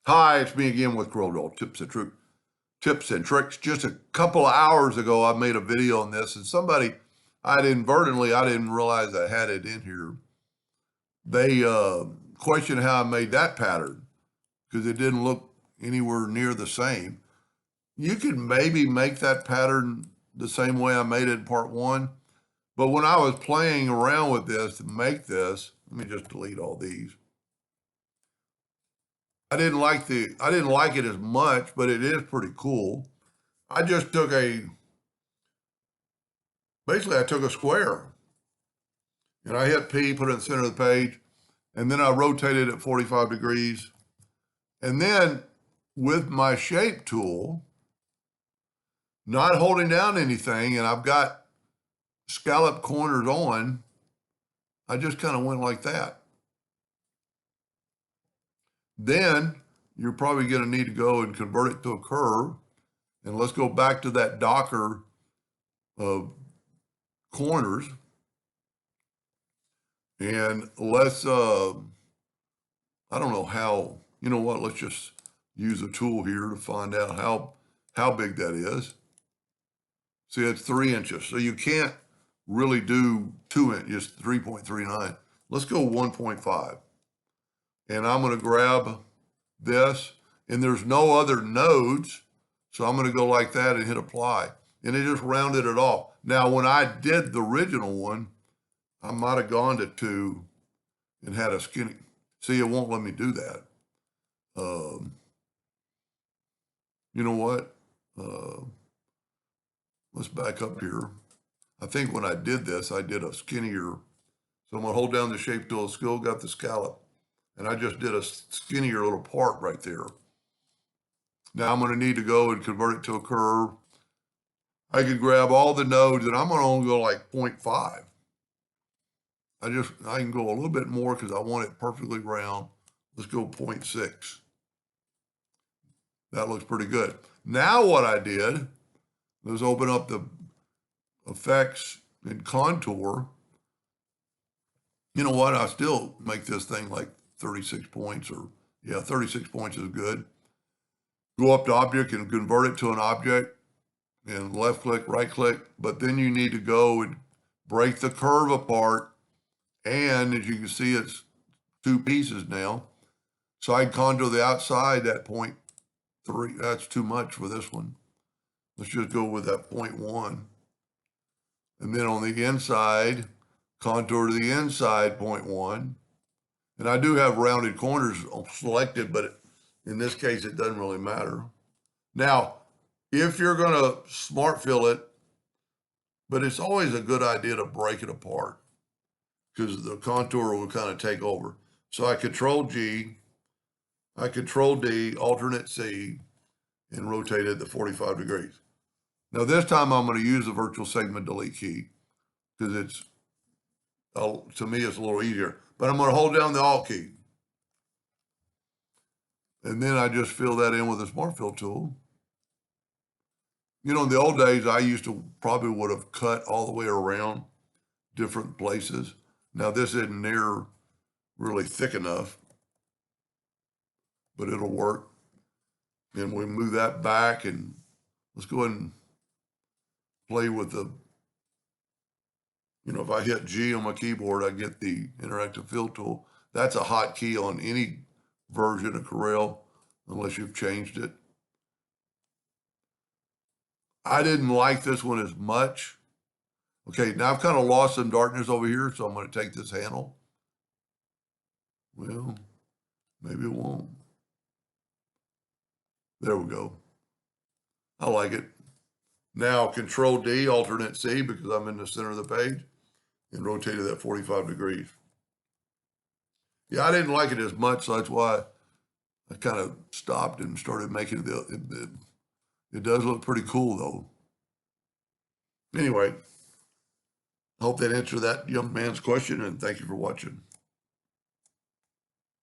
Hi, it's me again with Corel tips and tricks. Just a couple of hours ago, I made a video on this, and somebody, I didn't realize I had it in here. They questioned how I made that pattern because it didn't look anywhere near the same. You could maybe make that pattern the same way I made it in part one, but when I was playing around with this to make this, let me just delete all these. I didn't like it as much, but it is pretty cool. I just took basically I took a square and I hit P, put it in the center of the page, and then I rotated it 45 degrees. And then with my shape tool, not holding down anything, and I've got scallop corners on, I just kind of went like that. Then you're probably going to need to go and convert it to a curve. And let's go back to that Docker of corners. And let's, I don't know how, you know what, let's just use a tool here to find out how big that is. See, it's 3 inches. So you can't really do 2 inches, 3.39. Let's go 1.5. And I'm going to grab this, and there's no other nodes. So I'm going to go like that and hit apply. And it just rounded it off. Now, when I did the original one, I might have gone to 2 and had a skinny. See, it won't let me do that. You know what? Let's back up here. I think when I did this, I did a skinnier. So I'm going to hold down the shape tool, still got the scallop. And I just did a skinnier little part right there. Now I'm going to need to go and convert it to a curve. I could grab all the nodes, and I'm going to only go like 0.5. I can go a little bit more because I want it perfectly round. Let's go 0.6. That looks pretty good. Now what I did was open up the effects and contour. You know what? I still make this thing like 36 points, or yeah, 36 points is good. Go up to object and convert it to an object, and left click, right click, but then you need to go and break the curve apart. And as you can see, it's 2 pieces now. So I can contour the outside at 0.3. That's too much for this one. Let's just go with that 0.1. And then on the inside, contour to the inside 0.1. And I do have rounded corners selected, but in this case, it doesn't really matter. Now, if you're going to smart fill it, but it's always a good idea to break it apart because the contour will kind of take over. So I Control G, I Control D, alternate C, and rotate it to 45 degrees. Now this time I'm going to use the virtual segment delete key because it's, to me, it's a little easier. But I'm going to hold down the Alt key. And then I just fill that in with the Smart Fill tool. You know, in the old days, I used to probably would have cut all the way around different places. Now this isn't near really thick enough, but it'll work. Then we move that back, and let's go ahead and play with the, you know, if I hit G on my keyboard, I get the interactive fill tool. That's a hotkey on any version of Corel, unless you've changed it. I didn't like this one as much. Okay, now I've kind of lost some darkness over here, so I'm going to take this handle. Well, maybe it won't. There we go. I like it. Now Control D, alternate C, because I'm in the center of the page, and rotate it at 45 degrees. Yeah, I didn't like it as much, so that's why I kind of stopped and started making it. It does look pretty cool, though. Anyway, I hope that answered that young man's question, and thank you for watching.